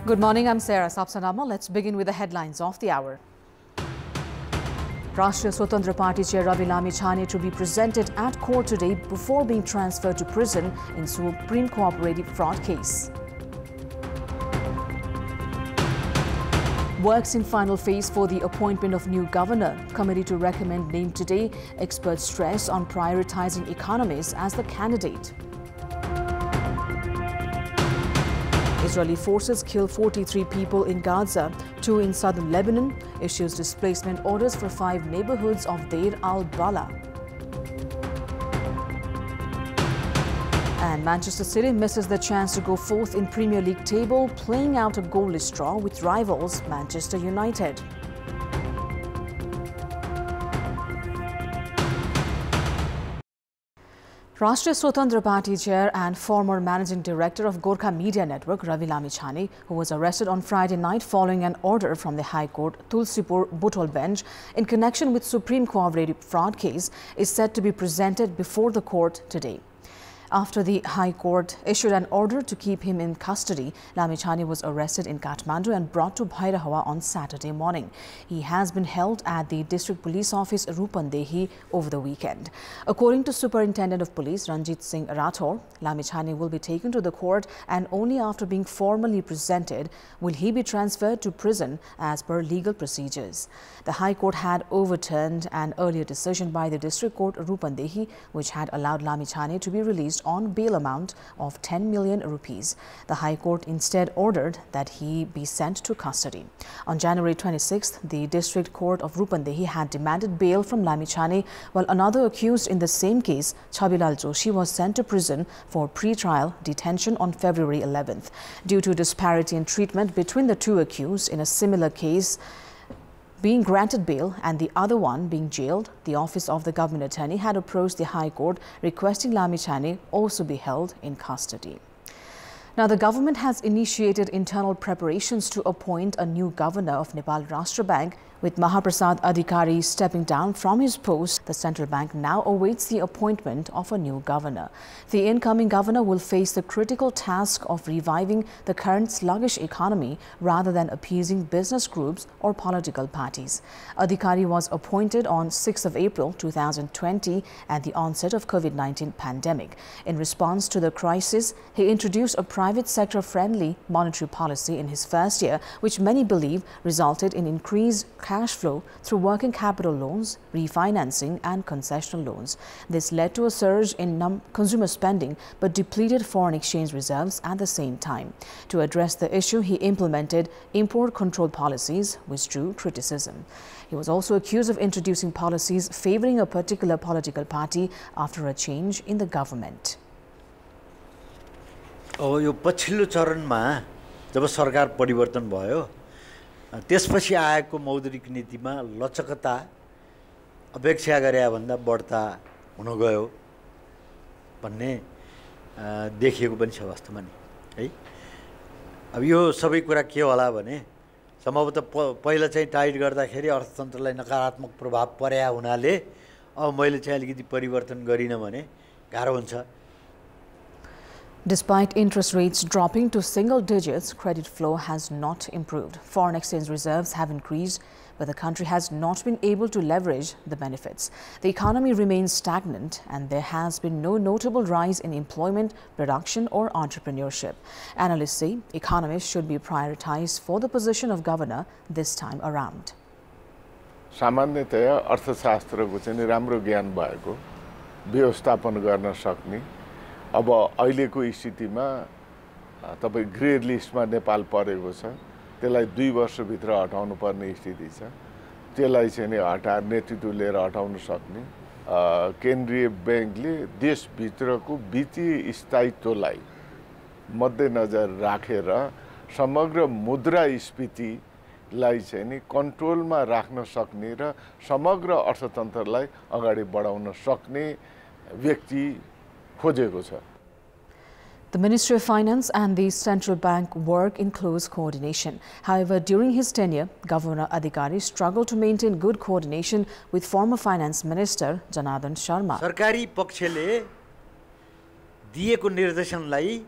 Good morning, I'm Sarah Sapsanamma. Let's begin with the headlines of the hour. Rashtriya Swatantra Party Chair Ravi Lamichhane to be presented at court today before being transferred to prison in Supreme Cooperative fraud case. Works in final phase for the appointment of new governor. Committee to recommend name today. Experts stress on prioritizing economists as the candidate. Israeli forces kill 43 people in Gaza, 2 in southern Lebanon, issues displacement orders for 5 neighborhoods of Deir al-Bala. And Manchester City misses the chance to go fourth in Premier League table, playing out a goalless draw with rivals Manchester United. Rashtriya Swatantra Party Chair and former Managing Director of Gorkha Media Network, Ravi Lamichhane, who was arrested on Friday night following an order from the High Court Tulsipur Butol bench in connection with Supreme Cooperative fraud case, is set to be presented before the court today. After the High Court issued an order to keep him in custody, Lamichhane was arrested in Kathmandu and brought to Bhairahawa on Saturday morning. He has been held at the District Police Office Rupandehi over the weekend. According to Superintendent of Police Ranjit Singh Rathore, Lamichhane will be taken to the court and only after being formally presented will he be transferred to prison as per legal procedures. The High Court had overturned an earlier decision by the District Court Rupandehi, which had allowed Lamichhane to be released on bail amount of 10 million rupees. The High Court instead ordered that he be sent to custody. On January 26th, the District Court of Rupandehi had demanded bail from Lamichhane, while another accused in the same case, Chabilal Joshi, was sent to prison for pre-trial detention on February 11th. Due to disparity in treatment between the two accused in a similar case, being granted bail and the other one being jailed, the Office of the Government Attorney had approached the High Court requesting Lamichhane also be held in custody. Now, the government has initiated internal preparations to appoint a new governor of Nepal Rashtra Bank. With Mahaprasad Adhikari stepping down from his post, the central bank now awaits the appointment of a new governor. The incoming governor will face the critical task of reviving the current sluggish economy rather than appeasing business groups or political parties. Adhikari was appointed on 6th of April 2020 at the onset of COVID-19 pandemic. In response to the crisis, he introduced a private sector-friendly monetary policy in his first year, which many believe resulted in increased cash flow through working capital loans, refinancing and concessional loans. This led to a surge in consumer spending but depleted foreign exchange reserves at the same time. To address the issue, he implemented import control policies which drew criticism. He was also accused of introducing policies favoring a particular political party after a change in the government. यो पछिल्लो चरणमा जब सरकार परिवर्तन भयो त्यसपछि आएको मौद्रिक नीतिमा लचकता अपेक्षा गरे भन्दा बढ्ता हुन गयो भन्ने देखिएको पनि छ वास्तवमा नि है। अब यो सबै कुरा के होला भने सम्भवतः पहिला चाहिँ टाइट गर्दाखेरि अर्थतन्त्रलाई नकारात्मक प्रभाव पर्या हुनाले अब मैले चाहिँ अलिकति परिवर्तन गरिन भने गाह्रो हुन्छ। Despite interest rates dropping to single digits, credit flow has not improved. Foreign exchange reserves have increased, but the country has not been able to leverage the benefits. The economy remains stagnant and there has been no notable rise in employment, production or entrepreneurship. Analysts say economists should be prioritized for the position of governor this time around. सामान्यतया अर्थशास्त्रको चाहिँ राम्रो ज्ञान भएको व्यवस्थापन गर्न सक्ने अब अहिलेको स्थितिमा तपाई ग्रे लिस्टमा नेपाल परेको छ त्यसलाई 2 वर्षभित्र हटाउनु पर्ने स्थिति छ त्यसलाई चाहिँ हटाएर नेतृत्व लिएर हटाउन सक्ने केन्द्रीय बैंकले देशभित्रको वित्तीय स्थायित्वलाई मध्यनजर राखेर समग्र मुद्रास्फीतिलाई चाहिँ कन्ट्रोलमा राख्न सक्ने र समग्र अर्थतन्त्रलाई अगाडि बढाउन सक्ने व्यक्ति खोजेको छ। The Ministry of Finance and the Central Bank work in close coordination. However, during his tenure, Governor Adhikari struggled to maintain good coordination with former Finance Minister Janardhan Sharma. सरकारी पक्षले दिएको निर्देशनलाई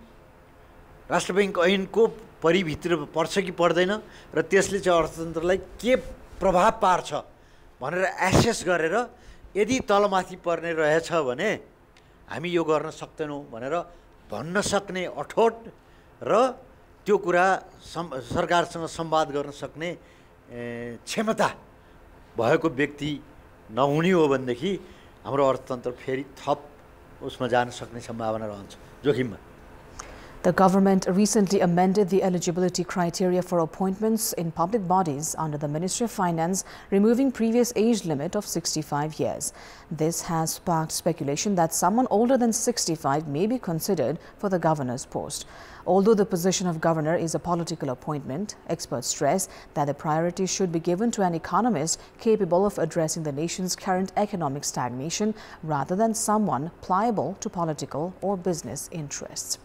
राष्ट्र बैंक ऐनको परिभित्र पर्छ कि पर्दैन र त्यसले चाहिँ अर्थतन्त्रलाई के प्रभाव पार्छ भनेर एसेस गरेर यदि तलमाथि पर्ने रहेछ भने हामी यो गर्न सक्दैनौँ भनेर भन्न सक्ने अठोट र त्यो कुरा सरकारसँग संवाद गर्न सक्ने क्षमता भएको व्यक्ति नहुने हो भनेदेखि हाम्रो अर्थतन्त्र फेरि थप उसमा जान सक्ने सम्भावना रहन्छ जोखिममा। The government recently amended the eligibility criteria for appointments in public bodies under the Ministry of Finance, removing previous age limit of 65 years. This has sparked speculation that someone older than 65 may be considered for the governor's post. Although the position of governor is a political appointment, experts stress that the priority should be given to an economist capable of addressing the nation's current economic stagnation rather than someone pliable to political or business interests.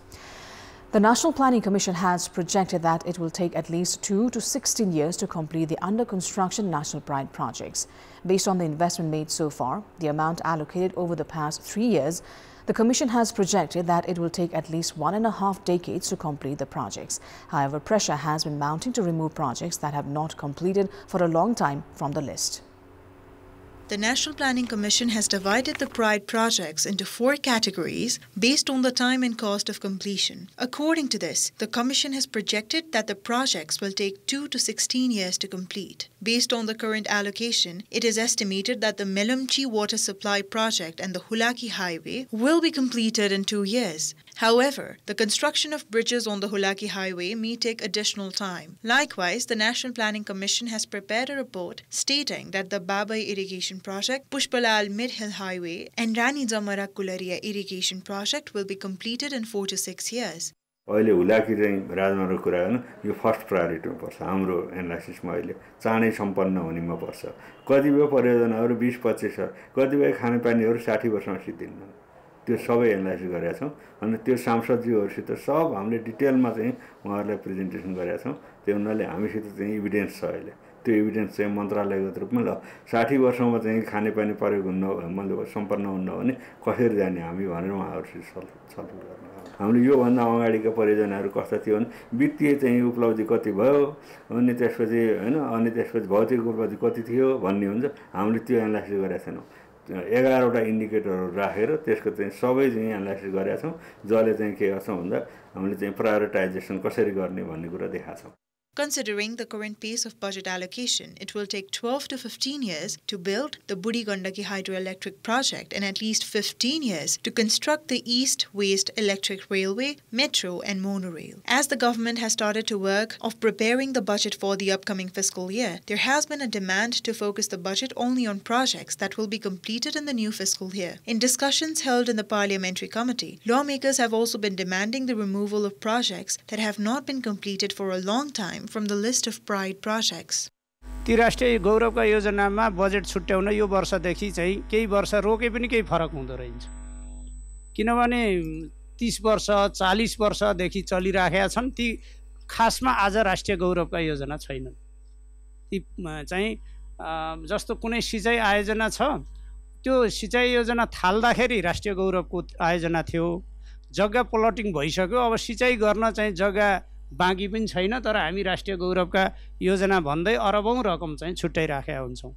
The National Planning Commission has projected that it will take at least 2 to 16 years to complete the under-construction National Pride projects. Based on the investment made so far, the amount allocated over the past 3 years, the Commission has projected that it will take at least 1.5 decades to complete the projects. However, pressure has been mounting to remove projects that have not completed for a long time from the list. The National Planning Commission has divided the Pride projects into 4 categories based on the time and cost of completion. According to this, the Commission has projected that the projects will take 2 to 16 years to complete. Based on the current allocation, it is estimated that the Melamchi water supply project and the Hulaki highway will be completed in 2 years. However, the construction of bridges on the Hulaki highway may take additional time. Likewise, the National Planning Commission has prepared a report stating that the Babai irrigation project, Pushpalal Mid-Hill highway and Rani Jamara Kularia irrigation project will be completed in 4 to 6 years. अहिले हुलाकी चाहिँ राजमार्गको कुरा गर्नु यो first प्रायोरिटीमा पर्छ हाम्रो एनालाइसिसमा अहिले चाँडै सम्पन्न हुनेमा पर्छ कतिपय परियोजनाहरू 20-25 कतिपय खानेपानीहरू 60 वर्षमा सिद्धिन्छन् त्यो सबै एनालाइसिस गरेका छौं अनि त्यो सांसदज्यूहरुसित सब हामीले डिटेलमा चाहिँ उहाँहरुलाई प्रेजेन्टेसन गरेका छौं त्यो हुनाले हामीसित चाहिँ एभिडेन्स छ अहिले त्यो एभिडेन्स चाहिँ मन्त्रालयगत रूपमा ल 60 वर्षमा चाहिँ खानेपानी प्रयोग हुन्न मतलब सम्पन्न हुन्न भने कसरी जाने हामी भनेर उहाँहरुसित छलफल गर्ने हामीले यो भन्दा अगाडिका परियोजनाहरू कस्ता थियो भने वित्तीय चाहिँ उपलब्धि कति भयो अनि त्यसपछि हैन अनि त्यसपछि भौतिक उपलब्धि कति थियो भन्ने हुन्छ हामीले त्यो एनालाइसिस गरेका छैनौं 11 वटा इन्डिकेटरहरु राखेर त्यसको चाहिँ सबै चाहिँ एनालाइसिस गरेका छौं जसले चाहिँ के गर्छ भन्दा हामीले चाहिँ प्रायोरिटाइजेसन कसरी गर्ने भन्ने कुरा देखाएको छौं Considering the current pace of budget allocation, it will take 12 to 15 years to build the Budi Gandaki hydroelectric project and at least 15 years to construct the East-West electric railway, metro and monorail. As the government has started to work of preparing the budget for the upcoming fiscal year, there has been a demand to focus the budget only on projects that will be completed in the new fiscal year. In discussions held in the Parliamentary Committee, lawmakers have also been demanding the removal of projects that have not been completed for a long time from the list of Pride projects. ती राष्ट्रिय गौरवका योजनामा budget छुट्याउन यो वर्षदेखि चाहिँ केही वर्ष रोके पनि केही फरक हुँदो रहेछ किनभने 30 वर्ष 40 वर्षदेखि चलिराखेका छन् ती खासमा आज राष्ट्रिय गौरवका योजना छैनन् ती चाहिँ जस्तो कुनै सिँचाइ आयोजना छ त्यो सिँचाइ योजना थाल्दाखेरि राष्ट्रिय गौरवको आयोजना थियो जग्गा प्लटिङ भइसक्यो अब सिँचाइ गर्न चाहिँ जग्गा बाँकी पनि छैन तर हामी राष्ट्रिय गौरवका योजना भन्दै अरबौं रकम चाहिँ छुट्याइराखेका हुन्छौं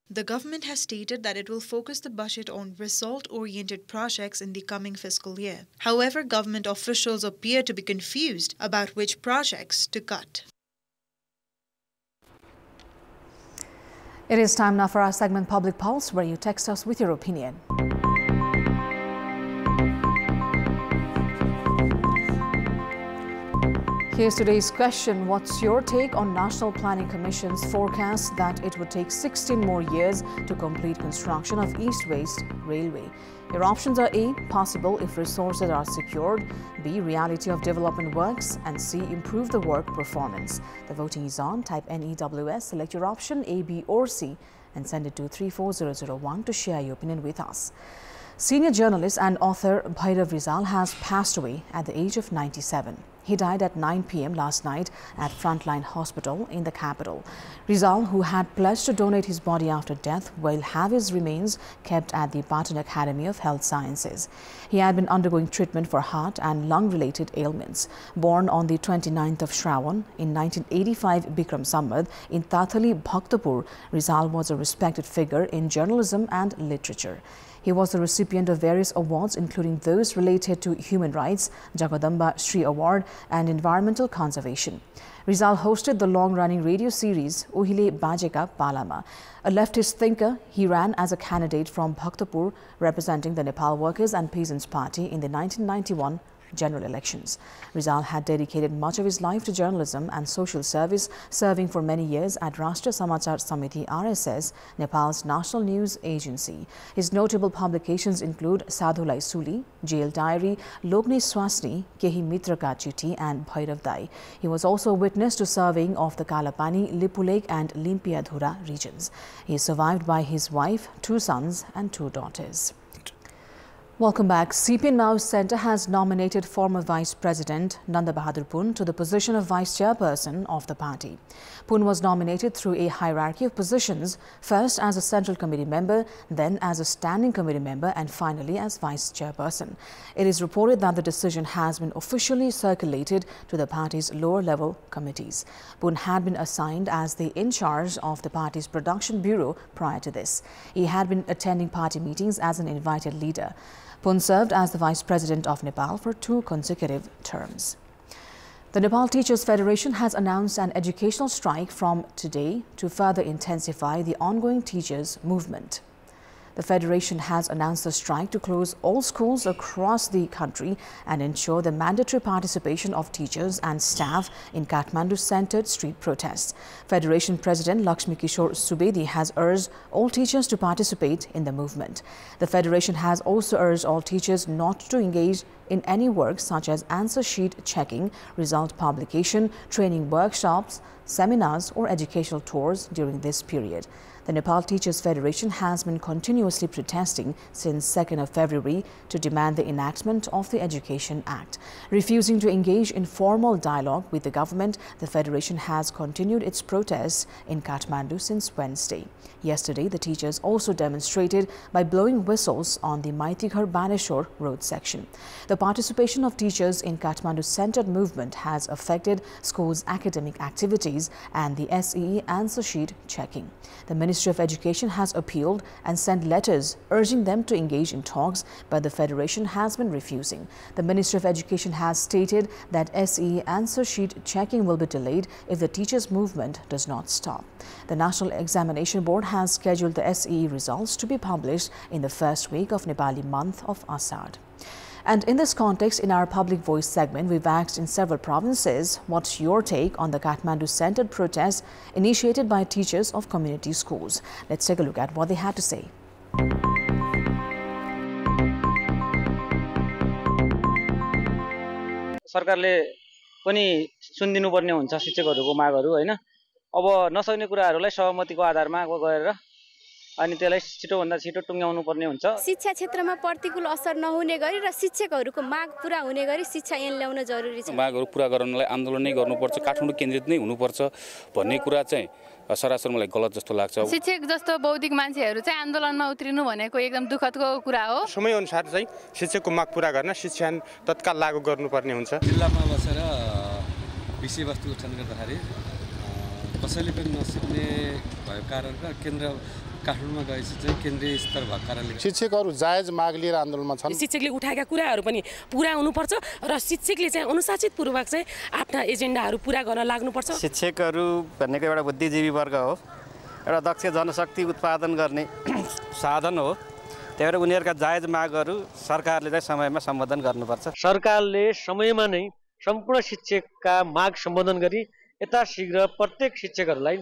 The government has stated that it will focus the budget on result-oriented projects in the coming fiscal year. However, government officials appear to be confused about which projects to cut. It is time now for our segment Public Pulse, where you text us with your opinion. Here's today's question. What's your take on National Planning Commission's forecast that it would take 16 more years to complete construction of East-West Railway? Your options are A, possible if resources are secured, B, reality of development works, and C, improve the work performance. The voting is on. Type NEWS, select your option A, B or C and send it to 34001 to share your opinion with us. Senior journalist and author Bhairav Rizal has passed away at the age of 97. He died at 9 p.m. last night at Frontline Hospital in the capital. Rizal, who had pledged to donate his body after death, will have his remains kept at the Patan Academy of Health Sciences. He had been undergoing treatment for heart and lung-related ailments. Born on the 29th of Shravan in 1985 Bikram Samvad in Tathali, Bhaktapur, Rizal was a respected figure in journalism and literature. He was the recipient of various awards, including those related to human rights, Jagadamba Shri Award, and environmental conservation. Rizal hosted the long-running radio series Ohile Bajeka Palama. A leftist thinker, he ran as a candidate from Bhaktapur, representing the Nepal Workers and Peasants Party in the 1991 general elections. Rizal had dedicated much of his life to journalism and social service, serving for many years at Rashtriya Samachar Samiti RSS, Nepal's national news agency. His notable publications include Sadhulai Suli, Jail Diary, Lokni Swasni, Kehi Mitra Ka Chithi, and Bhairav Dai. He was also a witness to serving of the Kalapani, Lipulek and Limpiadhura regions. He is survived by his wife, 2 sons and 2 daughters. Welcome back. CPN Now Centre has nominated former Vice President Nanda Bahadur Pun to the position of Vice Chairperson of the party. Pun was nominated through a hierarchy of positions, first as a Central Committee member, then as a Standing Committee member, and finally as Vice Chairperson. It is reported that the decision has been officially circulated to the party's lower-level committees. Pun had been assigned as the in-charge of the party's production bureau prior to this. He had been attending party meetings as an invited leader. Pun served as the Vice President of Nepal for 2 consecutive terms. The Nepal Teachers Federation has announced an educational strike from today to further intensify the ongoing teachers' movement. The Federation has announced the strike to close all schools across the country and ensure the mandatory participation of teachers and staff in Kathmandu-centered street protests. Federation President Lakshmi Kishore Subedi has urged all teachers to participate in the movement. The Federation has also urged all teachers not to engage in any work such as answer sheet checking, result publication, training workshops, seminars or educational tours during this period. The Nepal Teachers Federation has been continuously protesting since 2nd of February to demand the enactment of the Education Act. Refusing to engage in formal dialogue with the government, the Federation has continued its protests in Kathmandu since Wednesday. Yesterday, the teachers also demonstrated by blowing whistles on the Maitighar-Baneshwar road section. The participation of teachers in Kathmandu-centered movement has affected schools' academic activities and the SEE answer sheet checking. The Ministry of Education has appealed and sent letters urging them to engage in talks, but the Federation has been refusing. The Ministry of Education has stated that SEE answer sheet checking will be delayed if the teachers' movement does not stop. The National Examination Board has scheduled the SEE results to be published in the first week of Nepali month of Asad. And in this context, in our Public Voice segment, we've asked in several provinces, what's your take on the Kathmandu-centered protest initiated by teachers of community schools? Let's take a look at what they had to say. सरकारले पनि सुनिदिनु पर्ने हुन्छ शिक्षकहरूको मागहरू हैन अब नसक्ने कुराहरूलाई सहमतिको आधारमा गएर अनि त्यसलाई छिटो भन्दा छिटो टुङ्ग्याउनु पर्ने हुन्छ शिक्षा क्षेत्रमा प्रतिकूल असर नहुने गरी र शिक्षकहरूको माग पूरा हुने गरी शिक्षा ऐन ल्याउन जरुरी छ मागहरू पूरा गर्नलाई आन्दोलन नै गर्नुपर्छ काठमाडौँ केन्द्रित नै हुनुपर्छ भन्ने कुरा चाहिँ सरासर मलाई गलत जस्तो लाग्छ शिक्षक जस्तो बौद्धिक मान्छेहरू चाहिँ आन्दोलनमा उत्रिनु भनेको एकदम दुःखदको कुरा हो समय अनुसार चाहिँ शिक्षकको माग पूरा गर्न शिक्षा तत्काल लागू गर्नुपर्ने हुन्छ जिल्लामा बसेर विषयवस्तु उठान गर्दाखेरि कसैले पनि नसिक्ने भएको कारण र केन्द्र काठमाडौँमा गएपछि चाहिँ केन्द्रीय स्तर भएको कारणले शिक्षकहरू जायज माग लिएर आन्दोलनमा छन् शिक्षकले उठाएका कुराहरू पनि पूरा हुनुपर्छ र शिक्षकले चाहिँ अनुशासित पूर्वक चाहिँ आफ्ना एजेन्डाहरू पूरा गर्न लाग्नुपर्छ शिक्षकहरू भनेको एउटा बुद्धिजीवी वर्ग हो एउटा दक्ष जनशक्ति उत्पादन गर्ने साधन हो त्यही भएर उनीहरूका जायज मागहरू सरकारले चाहिँ समयमा सम्बोधन गर्नुपर्छ सरकारले समयमा नै सम्पूर्ण शिक्षकका माग सम्बोधन गरी यथाशीघ्र प्रत्येक शिक्षकहरूलाई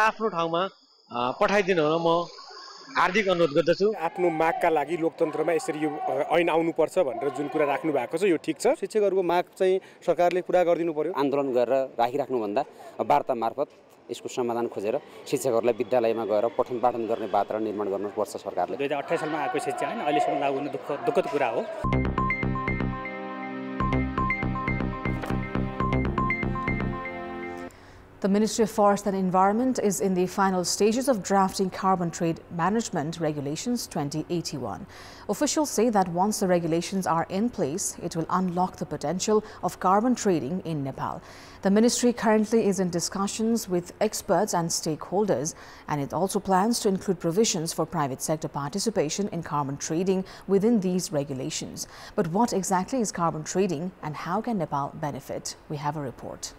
आफ्नो ठाउँमा पठाइदिनु हुन म हार्दिक अनुरोध गर्दछु आफ्नो मागका लागि लोकतन्त्रमा यसरी यो ऐन आउनुपर्छ भनेर जुन कुरा राख्नु भएको छ यो ठिक छ शिक्षकहरूको माग चाहिँ सरकारले पूरा गरिदिनु पर्यो आन्दोलन गरेर राखिराख्नु भन्दा वार्ता मार्फत यसको समाधान खोजेर शिक्षकहरूलाई विद्यालयमा गएर पठन पाठन गर्ने वातावरण निर्माण गर्नुपर्छ सरकारले 2028 सालमा आएको शिक्षा हैन अहिलेसम्म लागू हुने दुःखद कुरा हो The Ministry of Forest and Environment is in the final stages of drafting Carbon Trade Management Regulations 2081. Officials say that once the regulations are in place, it will unlock the potential of carbon trading in Nepal. The ministry currently is in discussions with experts and stakeholders, and it also plans to include provisions for private sector participation in carbon trading within these regulations. But what exactly is carbon trading and how can Nepal benefit? We have a report.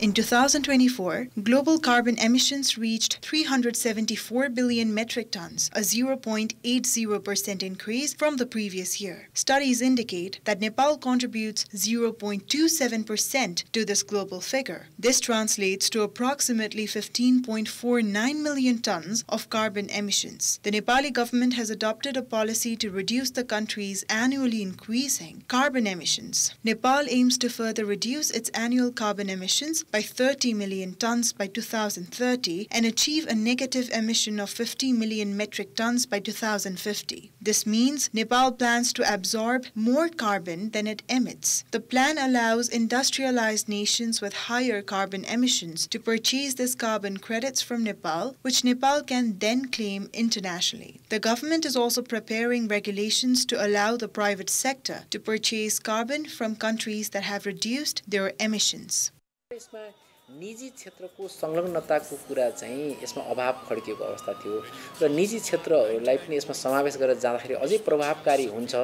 In 2024, global carbon emissions reached 374 billion metric tons, a 0.80% increase from the previous year. Studies indicate that Nepal contributes 0.27% to this global figure. This translates to approximately 15.49 million tons of carbon emissions. The Nepali government has adopted a policy to reduce the country's annually increasing carbon emissions. Nepal aims to further reduce its annual carbon emissions by 30 million tons by 2030 and achieve a negative emission of 50 million metric tons by 2050. This means Nepal plans to absorb more carbon than it emits. The plan allows industrialized nations with higher carbon emissions to purchase these carbon credits from Nepal, which Nepal can then claim internationally. The government is also preparing regulations to allow the private sector to purchase carbon from countries that have reduced their emissions. यसमा निजी क्षेत्रको संलग्नताको कुरा चाहिँ यसमा अभाव खड्किएको अवस्था थियो र निजी क्षेत्रहरूलाई पनि यसमा समावेश गरेर जाँदाखेरि अझै प्रभावकारी हुन्छ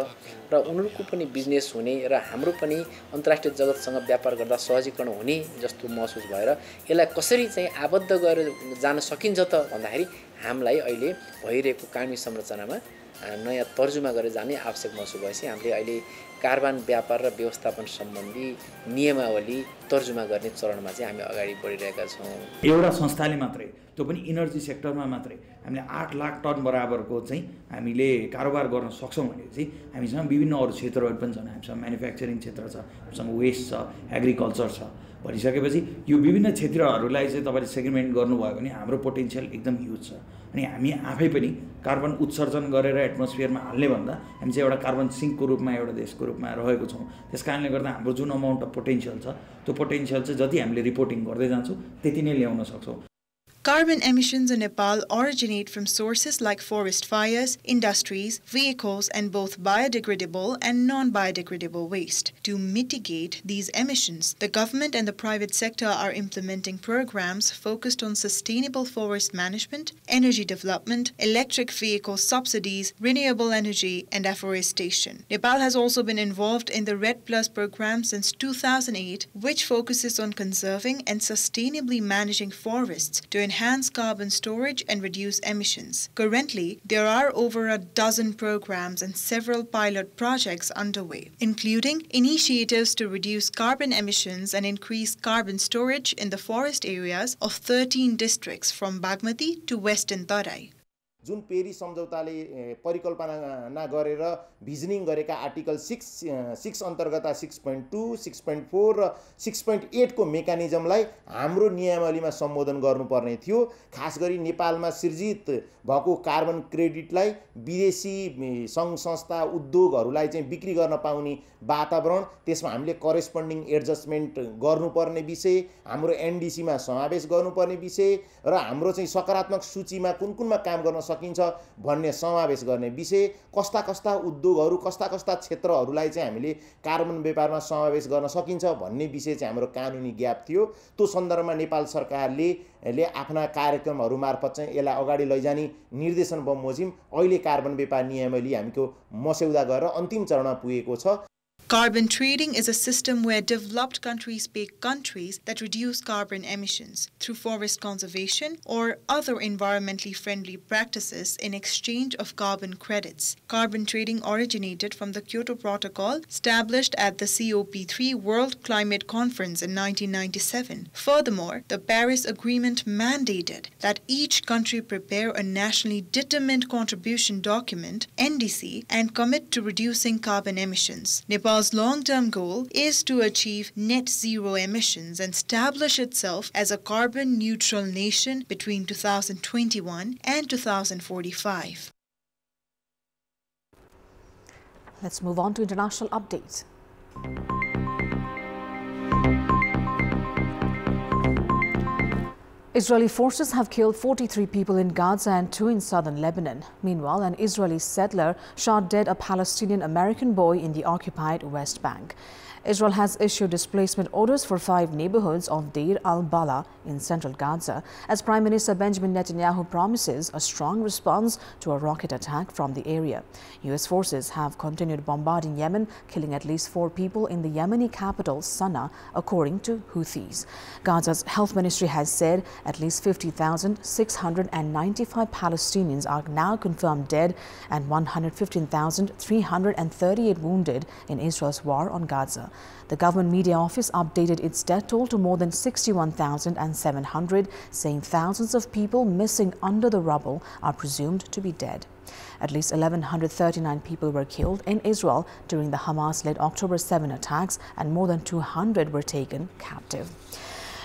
र उनीहरूको पनि बिजनेस हुने र हाम्रो पनि अन्तर्राष्ट्रिय जगतसँग व्यापार गर्दा सहजीकरण हुने जस्तो महसुस भएर यसलाई कसरी चाहिँ आबद्ध गरेर जान सकिन्छ त भन्दाखेरि हामीलाई अहिले भइरहेको कानुनी संरचनामा नयाँ तर्जुमा गरेर जाने आवश्यक महसुस भएपछि हामीले अहिले कार्बन व्यापार र व्यवस्थापन सम्बन्धी नियमावली तर्जुमा गर्ने चरणमा चाहिँ हामी अगाडि बढिरहेका छौं। एउटा संस्थाले मात्रै त्यो पनि इनर्जी सेक्टरमा मात्रै हामीले 8 लाख टन बराबरको चाहिँ हामीले कारोबार गर्न सक्छौं भने चाहिँ हामीसँग विभिन्न अरु क्षेत्रहरु पनि छन्। हामीसँग म्यानुफ्याक्चरिङ क्षेत्र छ, हामीसँग वेस्ट छ, एग्रिकल्चर छ। भनिसकेपछि यो विभिन्न क्षेत्रहरूलाई चाहिँ तपाईले सेगमेन्ट गर्नुभयो भने हाम्रो पोटेन्शियल एकदम ह्युज छ। अनि हामी आफै पनि कार्बन उत्सर्जन गरेर एटमोस्फियरमा हाल्ने भन्दा हामी चाहिँ एउटा कार्बन सिङ्कको रूपमा एउटा देशको रूपमा रहेको छौं। त्यसकारणले गर्दा हाम्रो जुन अमाउन्ट अफ पोटेन्शियल छ त्यो पोटेन्शियल चाहिँ जति हामीले रिपोर्टिङ गर्दै जान्छौं त्यति नै ल्याउन सक्छौं। Carbon emissions in Nepal originate from sources like forest fires, industries, vehicles, and both biodegradable and non-biodegradable waste. To mitigate these emissions, the government and the private sector are implementing programs focused on sustainable forest management, energy development, electric vehicle subsidies, renewable energy, and afforestation. Nepal has also been involved in the RED Plus program since 2008, which focuses on conserving and sustainably managing forests to enhance carbon storage and reduce emissions. Currently, there are over a dozen programs and several pilot projects underway, including initiatives to reduce carbon emissions and increase carbon storage in the forest areas of 13 districts from Bagmati to Western Tarai. जुन Paris सम्झौताले परिकल्पना गरेर भिजनिङ गरेका article 6 अन्तर्गत 6.2, 6.4 र 6.8 को मेकानिजमलाई हाम्रो नियमावलीमा सम्बोधन गर्नुपर्ने थियो। खास गरी नेपालमा सृजित भएको कार्बन क्रेडिटलाई विदेशी संघ संस्था उद्योगहरूलाई चाहिँ बिक्री गर्न पाउने वातावरण, त्यसमा हामीले करेस्पोन्डिङ एडजस्टमेन्ट गर्नुपर्ने विषय, हाम्रो एनडीसी मा समावेश गर्नुपर्ने विषय र हाम्रो चाहिँ सकारात्मक सूचीमा कुन-कुनमा काम गर्न सकिन्छ भन्ने समावेश गर्ने विषय, कस्ता उद्योगहरू कस्ता क्षेत्रहरूलाई चाहिँ हामीले कार्बन व्यापारमा समावेश गर्न सकिन्छ भन्ने विषय चाहिँ हाम्रो कानुनी ग्याप थियो। त्यो सन्दर्भमा नेपाल सरकारले आफ्ना कार्यक्रमहरू मार्फत चाहिँ यसलाई अगाडि लैजाने निर्देशन बमोजिम अहिले कार्बन व्यापार नियमावली हामीको मस्यौदा गरेर अन्तिम चरणमा पुगेको छ। Carbon trading is a system where developed countries pay countries that reduce carbon emissions through forest conservation or other environmentally friendly practices in exchange of carbon credits. Carbon trading originated from the Kyoto Protocol established at the COP3 World Climate Conference in 1997. Furthermore, the Paris Agreement mandated that each country prepare a nationally determined contribution document, NDC, and commit to reducing carbon emissions. Nepal's long-term goal is to achieve net zero emissions and establish itself as a carbon-neutral nation between 2021 and 2045. Let's move on to international updates. Israeli forces have killed 43 people in Gaza and 2 in southern Lebanon. Meanwhile, an Israeli settler shot dead a Palestinian-American boy in the occupied West Bank. Israel has issued displacement orders for 5 neighborhoods of Deir al-Bala in central Gaza as Prime Minister Benjamin Netanyahu promises a strong response to a rocket attack from the area. U.S. forces have continued bombarding Yemen, killing at least 4 people in the Yemeni capital, Sana'a, according to Houthis. Gaza's health ministry has said at least 50,695 Palestinians are now confirmed dead and 115,338 wounded in Israel's war on Gaza. The government media office updated its death toll to more than 61,700, saying thousands of people missing under the rubble are presumed to be dead. At least 1,139 people were killed in Israel during the Hamas-led October 7 attacks, and more than 200 were taken captive.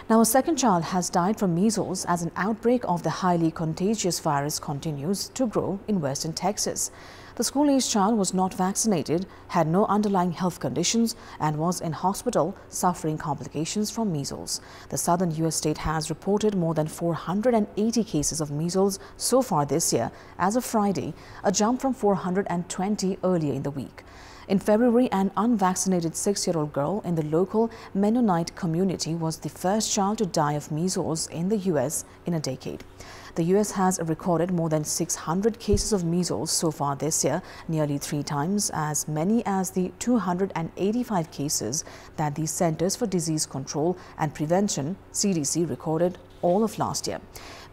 Now, a second child has died from measles as an outbreak of the highly contagious virus continues to grow in western Texas. The school-aged child was not vaccinated, had no underlying health conditions, and was in hospital suffering complications from measles. The southern U.S. state has reported more than 480 cases of measles so far this year as of Friday, a jump from 420 earlier in the week. In February, an unvaccinated 6-year-old girl in the local Mennonite community was the first child to die of measles in the U.S. in a decade. The U.S. has recorded more than 600 cases of measles so far this year, nearly 3 times as many as the 285 cases that the Centers for Disease Control and Prevention, CDC, recorded all of last year.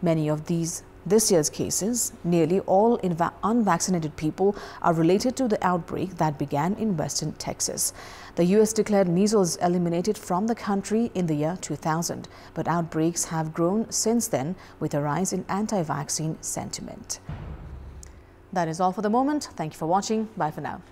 Many of this year's cases, nearly all unvaccinated people, are related to the outbreak that began in western Texas. The U.S. declared measles eliminated from the country in the year 2000, but outbreaks have grown since then with a rise in anti-vaccine sentiment. That is all for the moment. Thank you for watching. Bye for now.